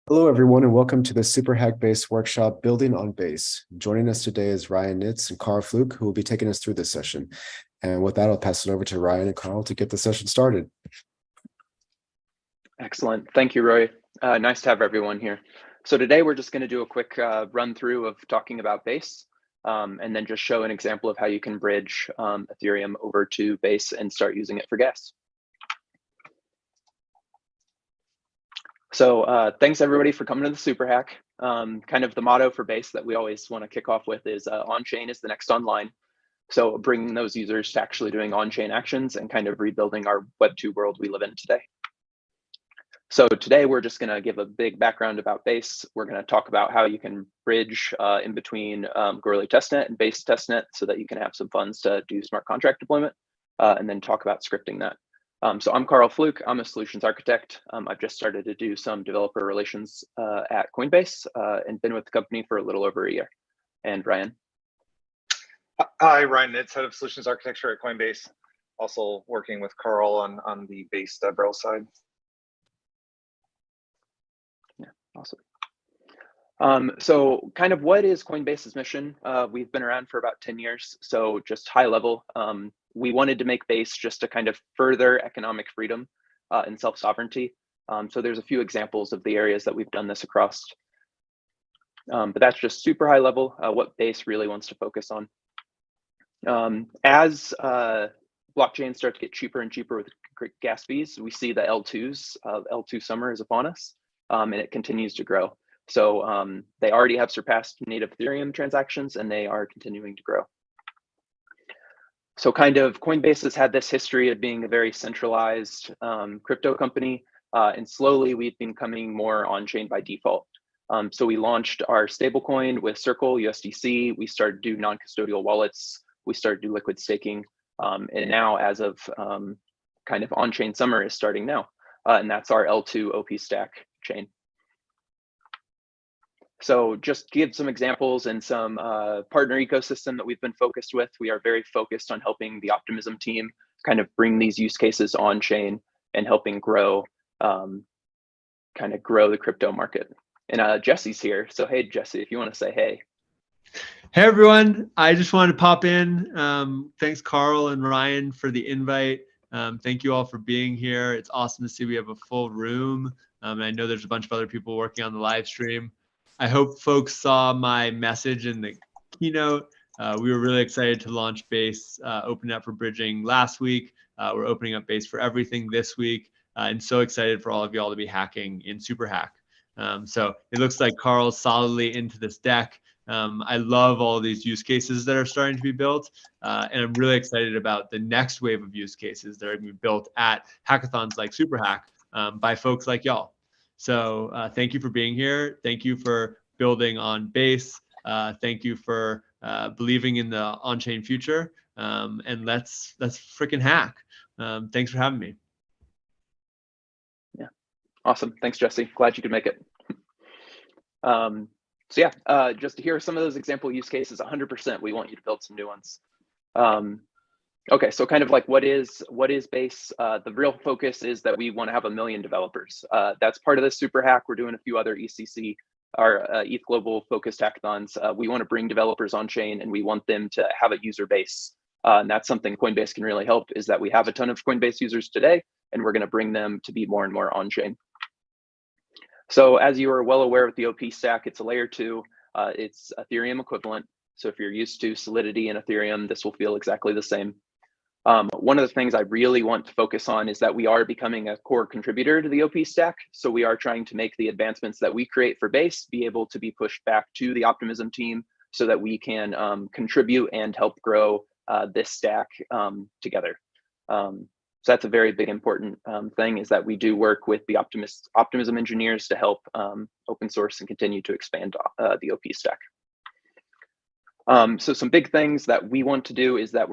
Hello, everyone, and welcome to the Superhack Base workshop, Building on Base. Joining us today is Ryan Nitz and Carl Fluke, who will be taking us through this session. And with that, I'll pass it over to Ryan and Carl to get the session started. Excellent. Thank you, Roy. Nice to have everyone here. So today we're just going to do a quick run through of talking about Base, and then just show an example of how you can bridge Ethereum over to Base and start using it for gas. So thanks everybody for coming to the Superhack. Kind of the motto for Base that we always want to kick off with is on-chain is the next online. So bringing those users to actually doing on-chain actions and kind of rebuilding our Web2 world we live in today. So today we're just going to give a big background about Base. We're going to talk about how you can bridge in between Goerli testnet and Base testnet so that you can have some funds to do smart contract deployment, and then talk about scripting that. So I'm Carl Fluke. I'm a solutions architect. I've just started to do some developer relations at Coinbase and been with the company for a little over a year. And Ryan. Hi, Ryan Nitz, head of solutions architecture at Coinbase. Also working with Carl on the Base DevRel side. Yeah, awesome. So kind of what is Coinbase's mission? We've been around for about 10 years. So just high level, we wanted to make Base just to kind of further economic freedom and self-sovereignty. So there's a few examples of the areas that we've done this across. But that's just super high level, what Base really wants to focus on. As blockchains start to get cheaper and cheaper with gas fees, we see the L2s, L2 summer is upon us, and it continues to grow. So they already have surpassed native Ethereum transactions and they are continuing to grow. So kind of Coinbase has had this history of being a very centralized crypto company, and slowly we've been becoming more on-chain by default. So we launched our stablecoin with Circle USDC. We started to do non-custodial wallets. We started to do liquid staking. And now as of kind of on-chain summer is starting now. And that's our L2 OP stack chain. So just give some examples and some partner ecosystem that we've been focused with. We are very focused on helping the Optimism team kind of bring these use cases on chain and helping grow, kind of grow the crypto market. And Jesse's here. So hey, Jesse, if you want to say hey. Hey everyone, I just wanted to pop in. Thanks Carl and Ryan for the invite. Thank you all for being here. It's awesome to see we have a full room. And I know there's a bunch of other people working on the live stream. I hope folks saw my message in the keynote. We were really excited to launch Base, open up for bridging last week. We're opening up Base for everything this week, and so excited for all of y'all to be hacking in Superhack. So it looks like Carl's solidly into this deck. I love all these use cases that are starting to be built, and I'm really excited about the next wave of use cases that are going to be built at hackathons like Superhack by folks like y'all. So thank you for being here. Thank you for building on Base. Thank you for believing in the on-chain future. And let's freaking hack. Thanks for having me. Yeah, awesome. Thanks, Jesse. Glad you could make it. So yeah, just to hear some of those example use cases, 100%, we want you to build some new ones. Okay, so kind of like what is Base? The real focus is that we want to have 1 million developers. That's part of the Superhack. We're doing a few other ECC, our ETH Global focused hackathons. We want to bring developers on chain and we want them to have a user base. And that's something Coinbase can really help, is that we have a ton of Coinbase users today and we're going to bring them to be more and more on chain. So as you are well aware with the OP stack, it's a layer 2. It's Ethereum equivalent. So if you're used to Solidity and Ethereum, this will feel exactly the same. One of the things I really want to focus on is that we are becoming a core contributor to the OP stack. So we are trying to make the advancements that we create for Base be able to be pushed back to the Optimism team so that we can contribute and help grow this stack together. So that's a very big important thing, is that we do work with the Optimism engineers to help open source and continue to expand the OP stack. So some big things that we want to do is that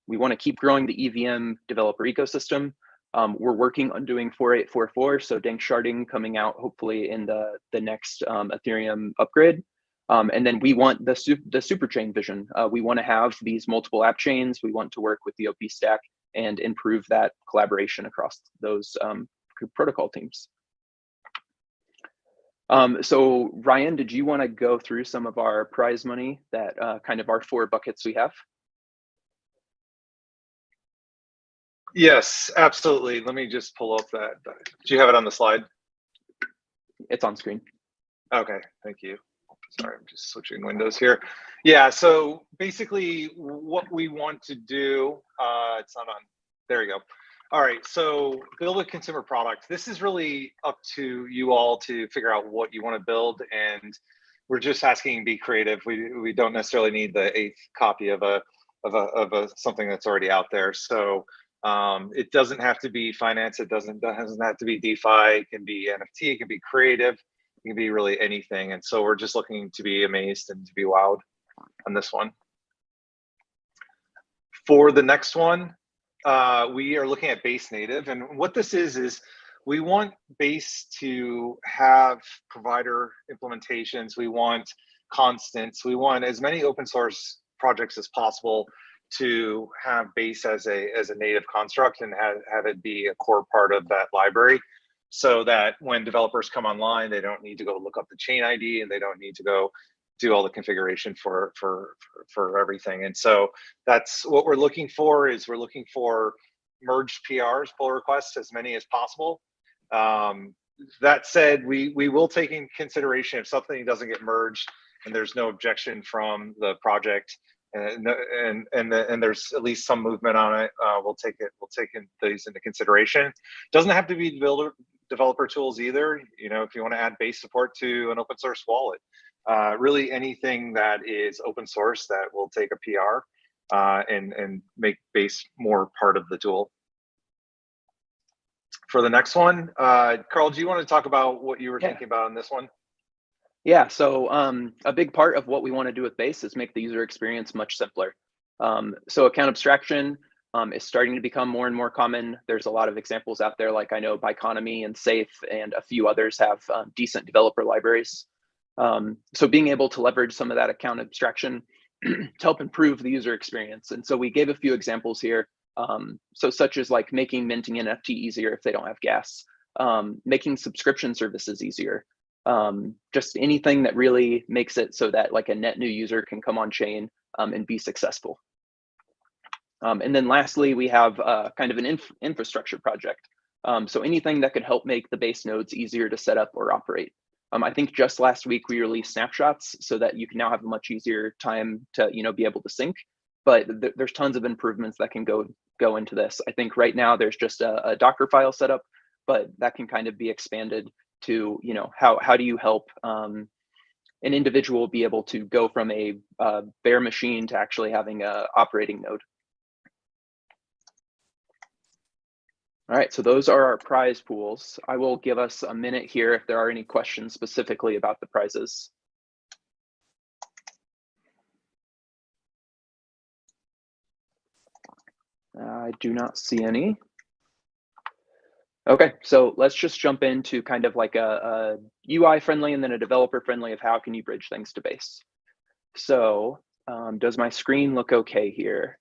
we want to keep growing the EVM developer ecosystem. We're working on doing 4844, so dank sharding coming out hopefully in the next Ethereum upgrade. And then we want the Superchain vision. We want to have these multiple app chains. We want to work with the OP stack and improve that collaboration across those protocol teams. So Ryan, did you want to go through some of our prize money that kind of our 4 buckets we have? Yes, absolutely. Let me just pull up that. Do you have it on the slide? It's on screen. Okay, thank you. Sorry, I'm just switching windows here. Yeah, so basically what we want to do, it's not on, there you go. All right, so build a consumer product. This is really up to you all to figure out what you want to build, and we're just asking be creative. We don't necessarily need the 8th copy of a something that's already out there. So it doesn't have to be finance. It doesn't have to be DeFi. It can be NFT. It can be creative. It can be really anything. And so we're just looking to be amazed and to be wowed on this one. For the next one, we are looking at Base native. And what this is we want Base to have provider implementations. We want constants. We want as many open source projects as possible to have Base as a native construct and have it be a core part of that library, so that when developers come online, they don't need to go look up the chain ID and they don't need to go do all the configuration for everything. And so that's what we're looking for. Is we're looking for merged PRs, pull requests, as many as possible. That said, we will take in consideration if something doesn't get merged and there's no objection from the project, and there's at least some movement on it. We'll take these into consideration. Doesn't have to be developer tools either. You know, if you want to add Base support to an open source wallet, really anything that is open source that will take a PR and make Base more part of the tool. For the next one, Carl, do you want to talk about what you were thinking about on this one? Yeah, so a big part of what we want to do with Base is make the user experience much simpler. So account abstraction is starting to become more and more common. There's a lot of examples out there, like I know Biconomy and Safe and a few others have decent developer libraries. So being able to leverage some of that account abstraction to help improve the user experience. And so we gave a few examples here. So such as like making minting NFT easier if they don't have gas, making subscription services easier. Just anything that really makes it so that like a net new user can come on chain and be successful. And then lastly, we have kind of an infrastructure project. So anything that could help make the Base nodes easier to set up or operate. I think just last week we released snapshots so that you can now have a much easier time to be able to sync. But there's tons of improvements that can go into this. I think right now there's just a Docker file set up, but that can kind of be expanded to how do you help an individual be able to go from a bare machine to actually having a operating node. All right, so those are our prize pools. I will give us a minute here if there are any questions specifically about the prizes. I do not see any. Okay, so let's just jump into kind of like a UI friendly and then a developer friendly of how can you bridge things to Base. So does my screen look okay here?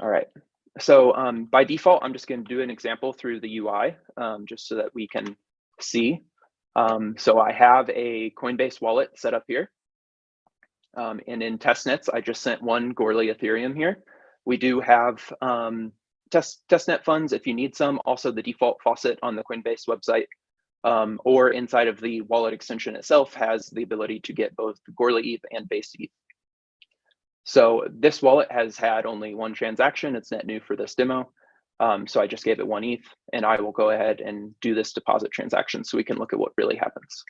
All right, so by default, I'm just going to do an example through the UI just so that we can see. So I have a Coinbase wallet set up here. And in testnets, I just sent one Gorley Ethereum here. We do have testnet funds if you need some. Also, the default faucet on the Coinbase website or inside of the wallet extension itself has the ability to get both Gorley ETH and Base ETH. So this wallet has had only one transaction. It's net new for this demo. So I just gave it 1 ETH, and I will go ahead and do this deposit transaction so we can look at what really happens.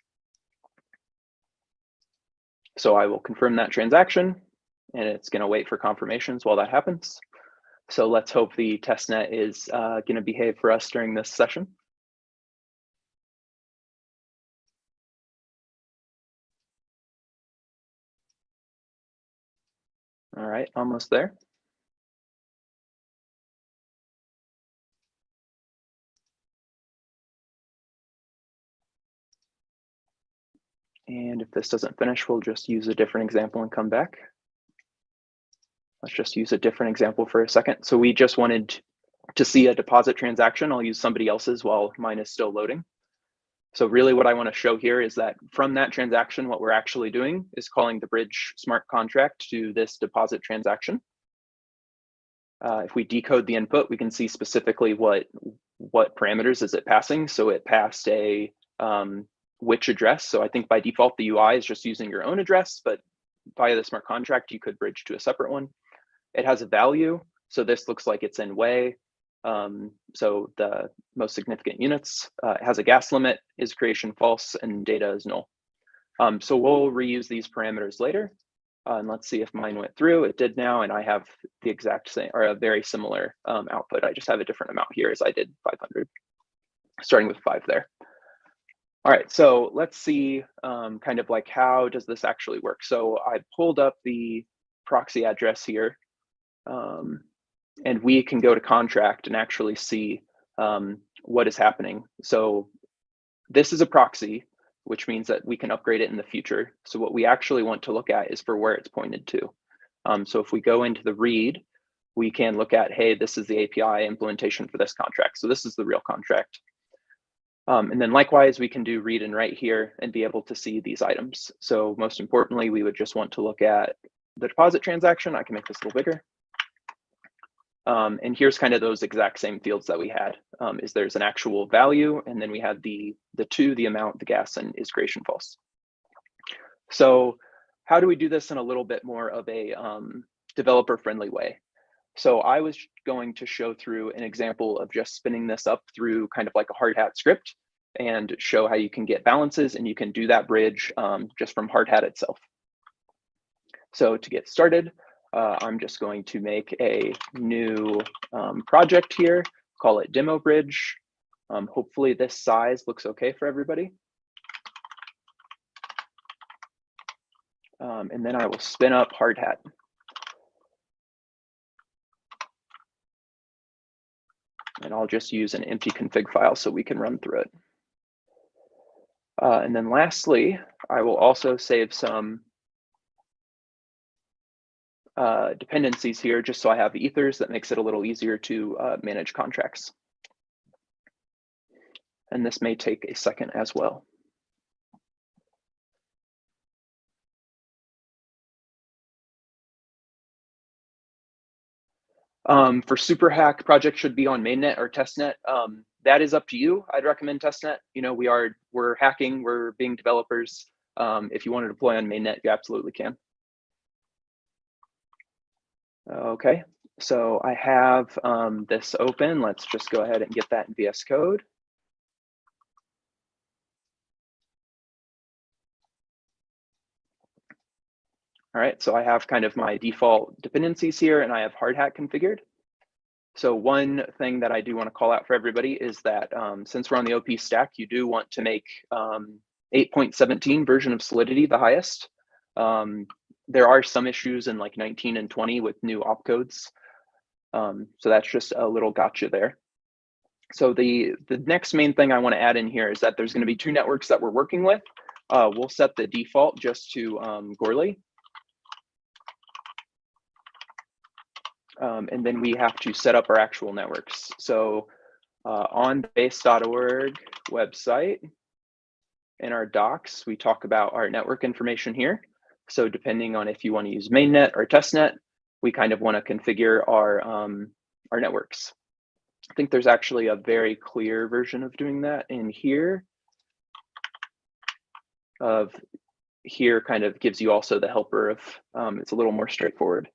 So I will confirm that transaction, and it's going to wait for confirmations while that happens. So let's hope the testnet is going to behave for us during this session. All right, almost there. And if this doesn't finish, we'll just use a different example and come back. Let's just use a different example for a second. So we just wanted To see a deposit transaction, I'll use somebody else's while mine is still loading. So really what I want to show here is that from that transaction, what we're actually doing is calling the bridge smart contract to this deposit transaction. If we decode the input, we can see specifically what parameters is it passing. So it passed a which address. So I think by default, the UI is just using your own address, but via the smart contract, you could bridge to a separate one. It has a value. So this looks like it's in way. So the most significant units. It has a gas limit, is creation false, and data is null. So we'll reuse these parameters later. And let's see if mine went through. It did now, and I have the exact same or a very similar output. I just have a different amount here as I did 500, starting with 5 there. All right, so let's see kind of like how does this actually work? So I pulled up the proxy address here. And we can go to contract and actually see what is happening. So this is a proxy, which means that we can upgrade it in the future. So what we actually want to look at is for where it's pointed to. So if we go into the read, we can look at, hey, this is the API implementation for this contract. So this is the real contract. And then likewise, we can do read and write here and be able to see these items. So most importantly, we would just want to look at the deposit transaction. I can make this a little bigger. And here's kind of those exact same fields that we had. Is there's an actual value, and then we have the amount, the gas, and is creation false. So how do we do this in a little bit more of a developer-friendly way? So I was going to show through an example of just spinning this up through kind of like a hard hat script and show how you can get balances, and you can do that bridge just from hard hat itself. So to get started, I'm just going to make a new project here, call it demo bridge. Hopefully this size looks okay for everybody. And then I will spin up hard hat. And I'll just use an empty config file so we can run through it. And then lastly, I will also save some dependencies here, just so I have ethers that makes it a little easier to manage contracts. And this may take a second as well. For Superhack, project should be on mainnet or testnet. That is up to you. I'd recommend testnet. You know, we're hacking, we're being developers. If you want to deploy on mainnet, you absolutely can. Okay, so I have this open. Let's just go ahead and get that in VS Code. All right, so I have kind of my default dependencies here, and I have hard hat configured. So one thing that I do want to call out for everybody is that since we're on the OP stack, you do want to make 8.17 version of Solidity the highest. There are some issues in like 19 and 20 with new opcodes. So that's just a little gotcha there. So the next main thing I want to add in here is that there's going to be 2 networks that we're working with. We'll set the default just to Goerli. And then we have to set up our actual networks. So on base.org website, in our docs, we talk about our network information here. So depending on if you want to use mainnet or testnet, we kind of want to configure our networks. I think there's actually a very clear version of doing that in here. Here kind of gives you also the helper of, it's a little more straightforward.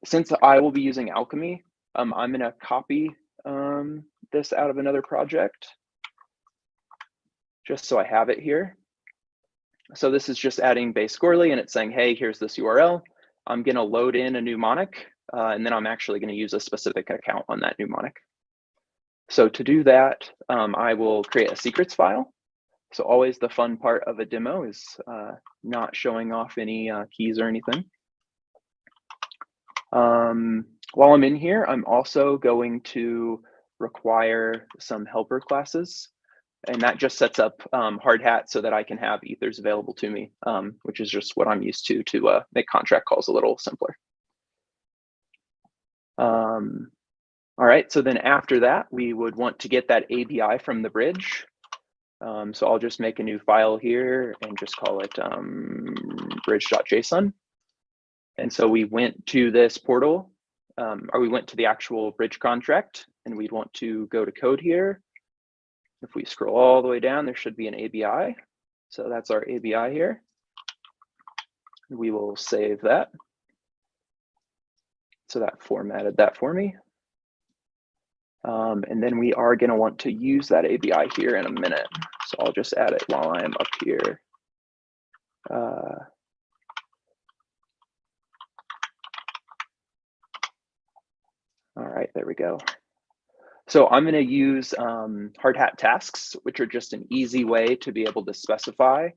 Since I will be using Alchemy, I'm going to copy this out of another project, just so I have it here. So this is just adding base Goerli, and it's saying, hey, here's this URL. I'm going to load in a mnemonic, and then I'm actually going to use a specific account on that mnemonic. So to do that, I will create a secrets file. So always the fun part of a demo is not showing off any keys or anything. While I'm in here, I'm also going to require some helper classes, and that just sets up hard hat so that I can have ethers available to me, which is just what I'm used to make contract calls a little simpler. All right, so then after that, we would want to get that ABI from the bridge. So I'll just make a new file here and just call it bridge.json. And so we went to this portal, or we went to the actual bridge contract, and we'd want to go to code here. If we scroll all the way down, there should be an ABI. So that's our ABI here. We will save that. So that formatted that for me. And then we are going to want to use that ABI here in a minute. So I'll just add it while I'm up here. All right, there we go. So I'm going to use hard hat tasks, which are just an easy way to be able to specify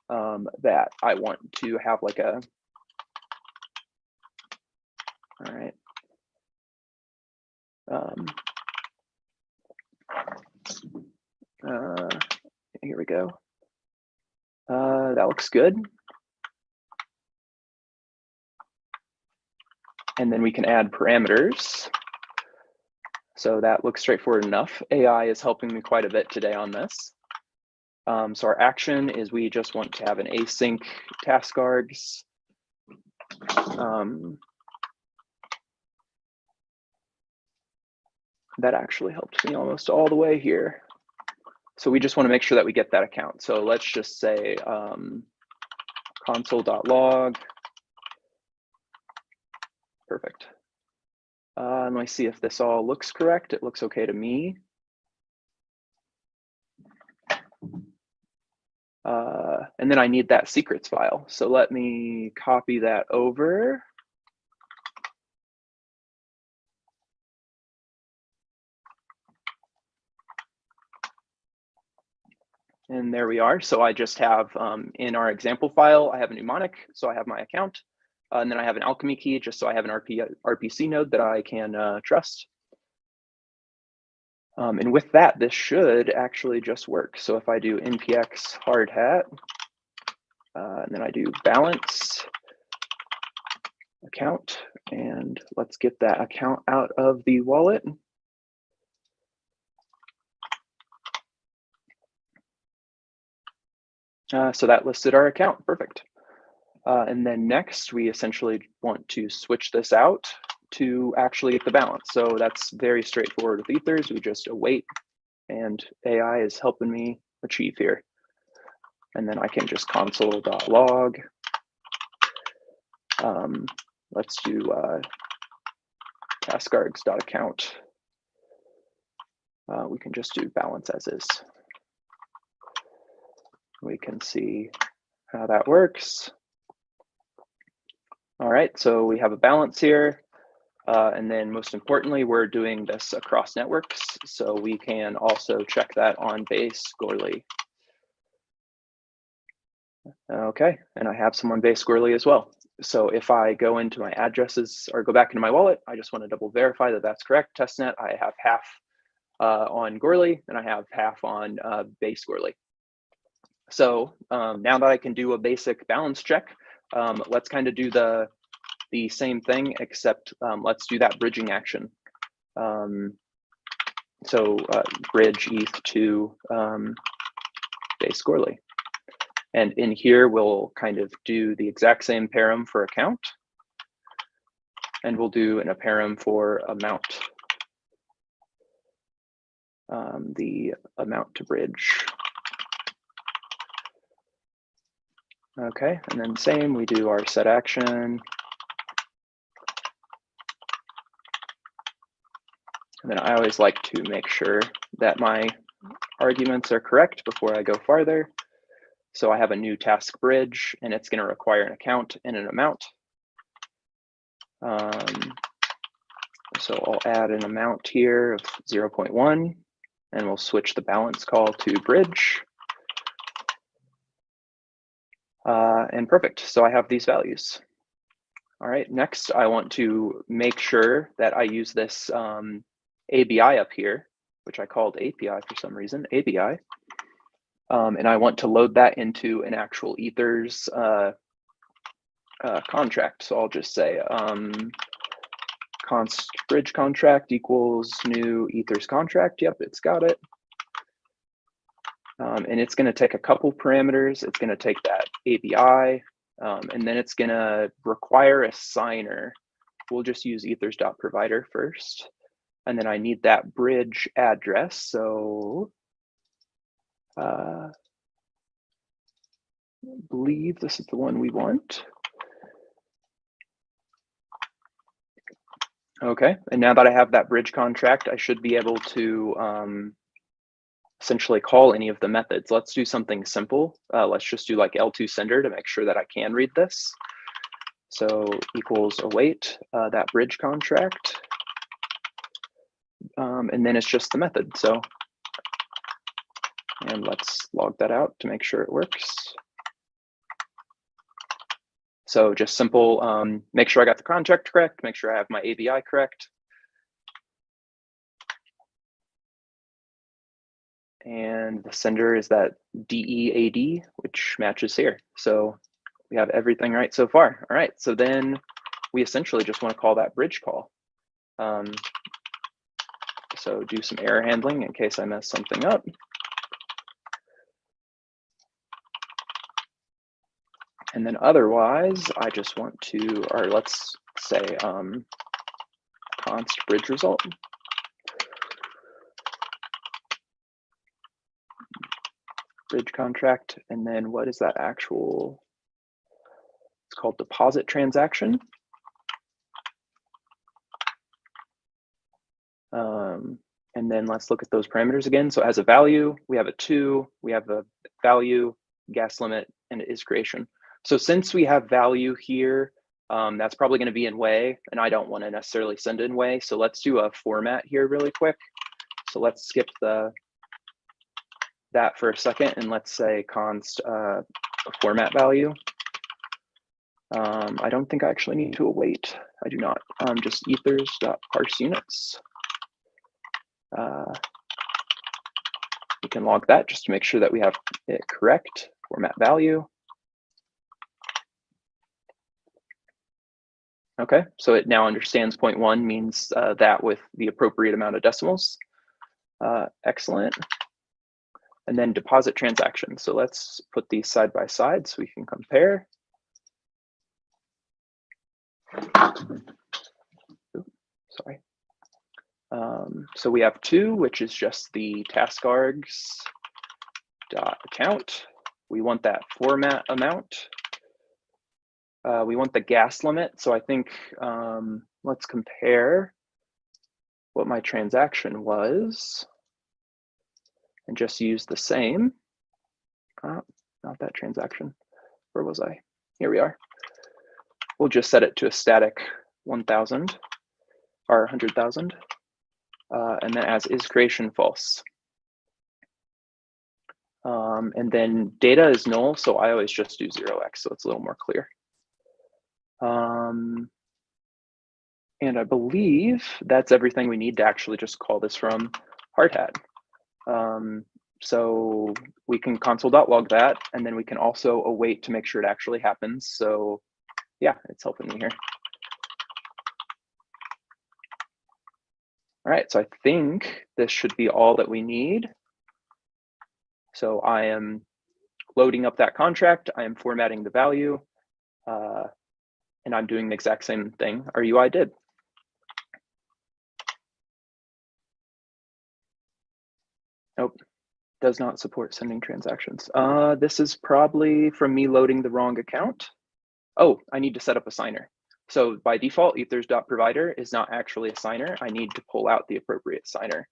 that I want to have like a, all right. Here we go. That looks good. And then we can add parameters. So that looks straightforward enough. AI is helping me quite a bit today on this. So our action is we just want to have an async task args. That actually helped me almost all the way here. So we just want to make sure that we get that account. So let's just say console.log. Perfect. And let me see if this all looks correct. It looks okay to me. And then I need that secrets file. So let me copy that over. And there we are. So I just have in our example file, I have a mnemonic. So I have my account. And then I have an alchemy key just so I have an RPC node that I can trust. And with that, this should actually just work. So if I do npx hard hat, and then I do balance account, and let's get that account out of the wallet. So that listed our account, perfect. And then next, we essentially want to switch this out to actually get the balance. So that's very straightforward with Ethers. We just await, and AI is helping me achieve here. And then I can just console.log. Let's do taskargs.account. We can just do balance as is. We can see how that works. All right, so we have a balance here. And then most importantly, we're doing this across networks. So we can also check that on Base Goerli. Okay, and I have some on Base Goerli as well. So if I go into my addresses or go back into my wallet, I just want to double verify that that's correct. Testnet, I have half on Goerli and I have half on Base Goerli. So now that I can do a basic balance check, let's kind of do the same thing, except let's do that bridging action. So bridge ETH to Base Goerli. And in here, we'll kind of do the exact same param for account. And we'll do an param for amount. The amount to bridge. Okay, and then same, we do our set action. And then I always like to make sure that my arguments are correct before I go farther. So I have a new task bridge, and it's going to require an account and an amount. So I'll add an amount here of 0.1, and we'll switch the balance call to bridge. And perfect, so I have these values. All right, next I want to make sure that I use this ABI up here, which I called API for some reason, ABI. And I want to load that into an actual Ethers contract. So I'll just say const bridge contract equals new ethers contract. Yep, it's got it. And it's going to take a couple parameters. It's going to take that ABI, and then it's going to require a signer. We'll just use ethers.provider first. And then I need that bridge address. So I believe this is the one we want. Okay, and now that I have that bridge contract, I should be able to essentially call any of the methods. Let's do something simple. Let's just do like L2 sender to make sure that I can read this. So equals await that bridge contract. And then it's just the method. So, and let's log that out to make sure it works. So just simple, make sure I got the contract correct, make sure I have my ABI correct. And the sender is that DEAD, which matches here. So we have everything right so far. All right, so then we essentially just want to call that bridge call. So do some error handling in case I mess something up. And then otherwise, I just want to, or let's say const bridge result. Bridge contract, and then what is that actual, it's called deposit transaction. And then let's look at those parameters again. So as a value, we have a 2, we have a value, gas limit, and it is creation. So since we have value here, that's probably going to be in way, and I don't want to necessarily send in way. So let's do a format here really quick. So let's skip that for a second, and let's say const a format value. I don't think I actually need to await. I do not. Just ethers.parseUnits. We can log that just to make sure that we have it correct. Format value. Okay, so it now understands 0.1 means that with the appropriate amount of decimals. Excellent. And then deposit transaction. So let's put these side by side so we can compare. Oops, sorry. So we have 2, which is just the task args dot account. We want that format amount. We want the gas limit. So I think let's compare what my transaction was and just use the same. Not that transaction. Where was I? Here we are. We'll just set it to a static 1,000 or 100,000. And then as is creation false. And then data is null, so I always just do 0x, so it's a little more clear. And I believe that's everything we need to actually just call this from hardhat. So we can console.log that, and then we can also await to make sure it actually happens. So yeah, it's helping me here. All right, so I think this should be all that we need. So I am loading up that contract, I am formatting the value, and I'm doing the exact same thing our UI did. Nope, does not support sending transactions. This is probably from me loading the wrong account. Oh, I need to set up a signer. So by default, ethers.provider is not actually a signer. I need to pull out the appropriate signer.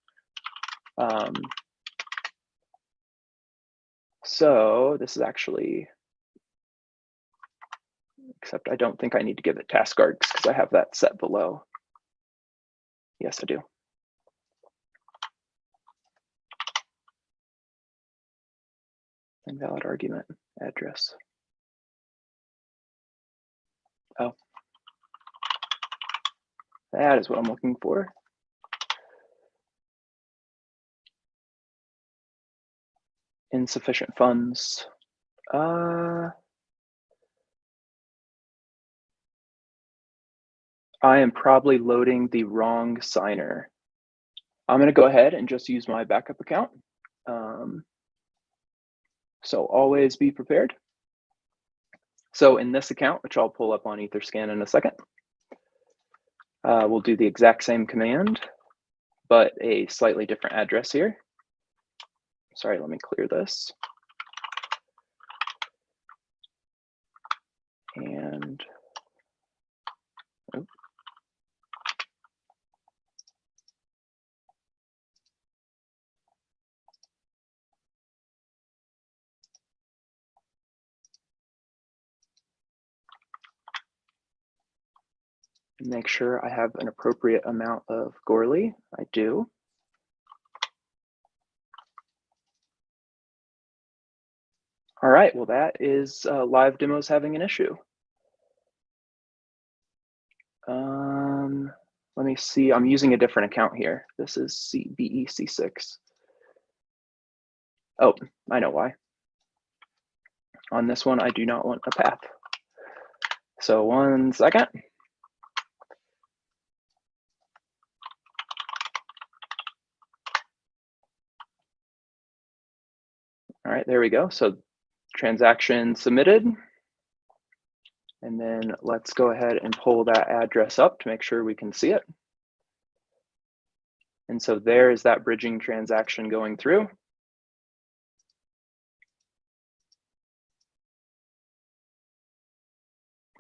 So this is actually, except I don't think I need to give it task args because I have that set below. Yes, I do. Invalid argument address. Oh, that is what I'm looking for. Insufficient funds. I am probably loading the wrong signer. I'm going to go ahead and just use my backup account. So always be prepared. So in this account, which I'll pull up on Etherscan in a second, we'll do the exact same command, but a slightly different address here. Sorry, let me clear this. And make sure I have an appropriate amount of Goerli. I do. All right, well, that is live demos having an issue. Let me see, I'm using a different account here. This is BEC6. Oh, I know why. On this one, I do not want a path. So 1 second. All right, there we go. So transaction submitted. And then let's go ahead and pull that address up to make sure we can see it. And so there is that bridging transaction going through.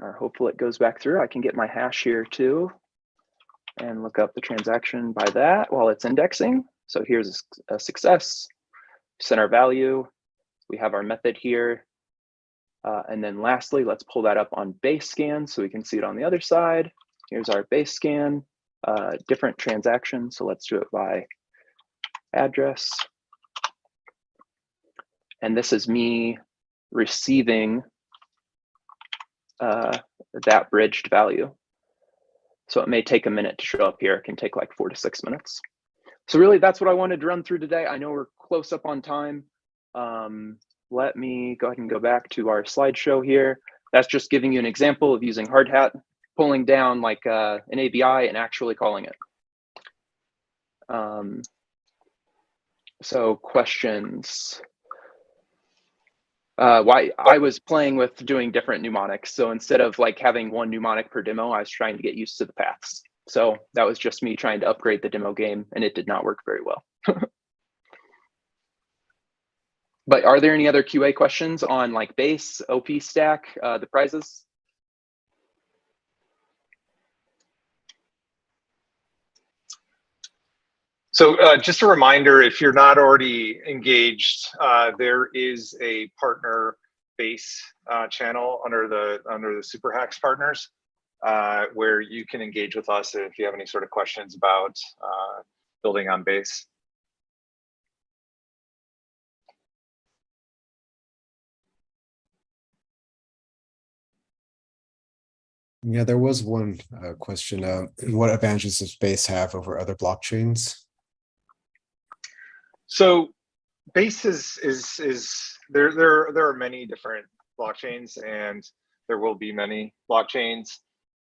Or hopefully it goes back through. I can get my hash here too and look up the transaction by that while it's indexing. So here's a success, set our value. We have our method here. And then lastly, let's pull that up on base scan so we can see it on the other side. Here's our base scan, different transaction. So let's do it by address. And this is me receiving that bridged value. So it may take a minute to show up here. It can take like 4 to 6 minutes. So really that's what I wanted to run through today. I know we're close up on time. Let me go ahead and go back to our slideshow here. That's just giving you an example of using hard hat, pulling down like an ABI and actually calling it. So questions. Why I was playing with doing different mnemonics. So instead of like having one mnemonic per demo, I was trying to get used to the paths. So that was just me trying to upgrade the demo game, and it did not work very well. But are there any other QA questions on like base, OP stack, the prizes? So just a reminder, if you're not already engaged, there is a partner base channel under the Superhacks partners where you can engage with us if you have any sort of questions about building on base. Yeah, there was one question. What advantages does Base have over other blockchains? So Base is there are many different blockchains, and there will be many blockchains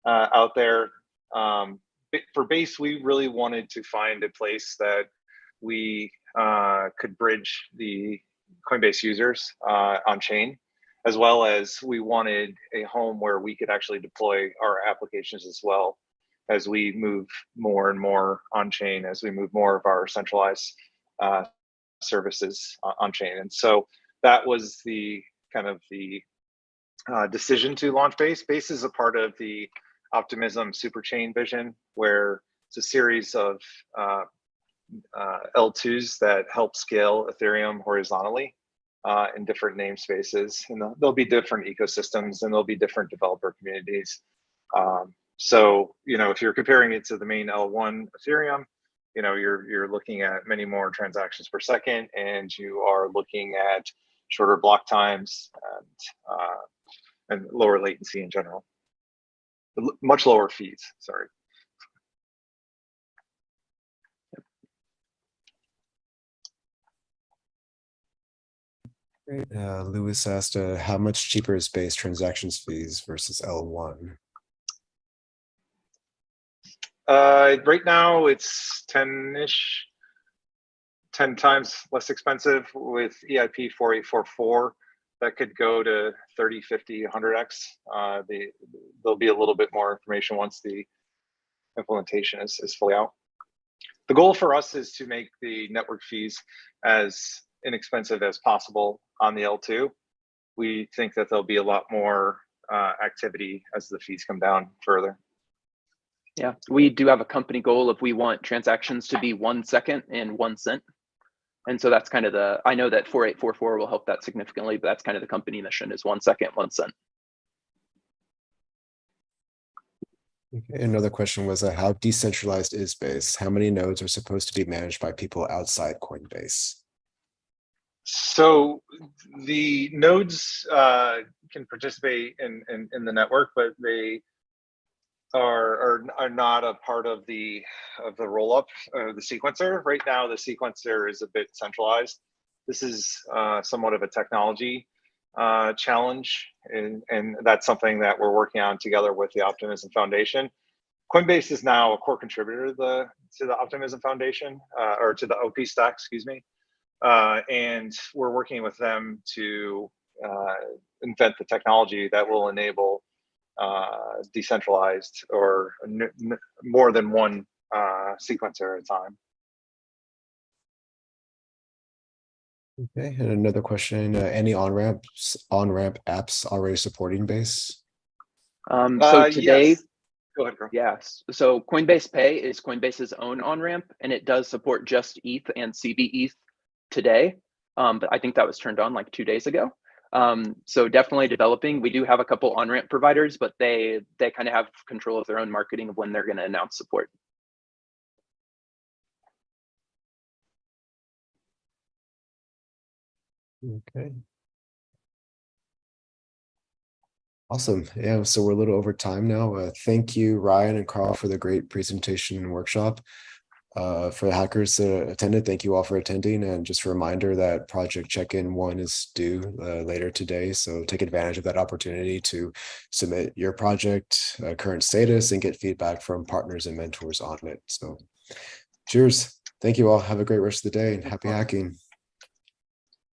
out there. For Base, we really wanted to find a place that we could bridge the Coinbase users on chain, as well as we wanted a home where we could actually deploy our applications as well as we move more and more on chain, as we move more of our centralized services on chain. And so that was the kind of the decision to launch Base. Base is a part of the Optimism Superchain vision, where it's a series of L2s that help scale Ethereum horizontally in different namespaces. And there'll be different ecosystems, and there'll be different developer communities. So, you know, if you're comparing it to the main L1 Ethereum, you know, you're looking at many more transactions per second, and you are looking at shorter block times and lower latency in general. Much lower fees, sorry. Great. Lewis asked, how much cheaper is Base transactions fees versus L1? Right now it's 10-ish, 10 times less expensive. With EIP 4844, that could go to 30, 50, 100x. There'll be a little bit more information once the implementation is fully out. The goal for us is to make the network fees as inexpensive as possible on the L2. We think that there'll be a lot more activity as the fees come down further. Yeah, we do have a company goal if we want transactions to be 1 second and 1 cent. And so that's kind of I know that 4844 will help that significantly, but that's kind of the company mission is 1 second, 1 cent. Okay, another question was how decentralized is Base? How many nodes are supposed to be managed by people outside Coinbase? So the nodes can participate in the network, but they are not a part of the rollup the sequencer. Right now, the sequencer is a bit centralized. This is somewhat of a technology challenge, and that's something that we're working on together with the Optimism Foundation. Coinbase is now a core contributor to the Optimism Foundation, or to the OP stack, excuse me. And we're working with them to invent the technology that will enable decentralized or more than one sequencer at a time. Okay, and another question, any on-ramp apps already supporting Base? So today, yes. Go ahead, Carl. yes. So Coinbase Pay is Coinbase's own on-ramp, and it does support just ETH and CBETH today. But I think that was turned on like 2 days ago. So definitely developing. We do have a couple on-ramp providers, but they kind of have control of their own marketing of when they're going to announce support. Okay. Awesome. Yeah, so we're a little over time now. Thank you, Ryan and Carl, for the great presentation and workshop. For the hackers that attended, thank you all for attending. And just a reminder that Project Check-in 1 is due later today. So take advantage of that opportunity to submit your project current status and get feedback from partners and mentors on it. So cheers. Thank you all. Have a great rest of the day and happy hacking.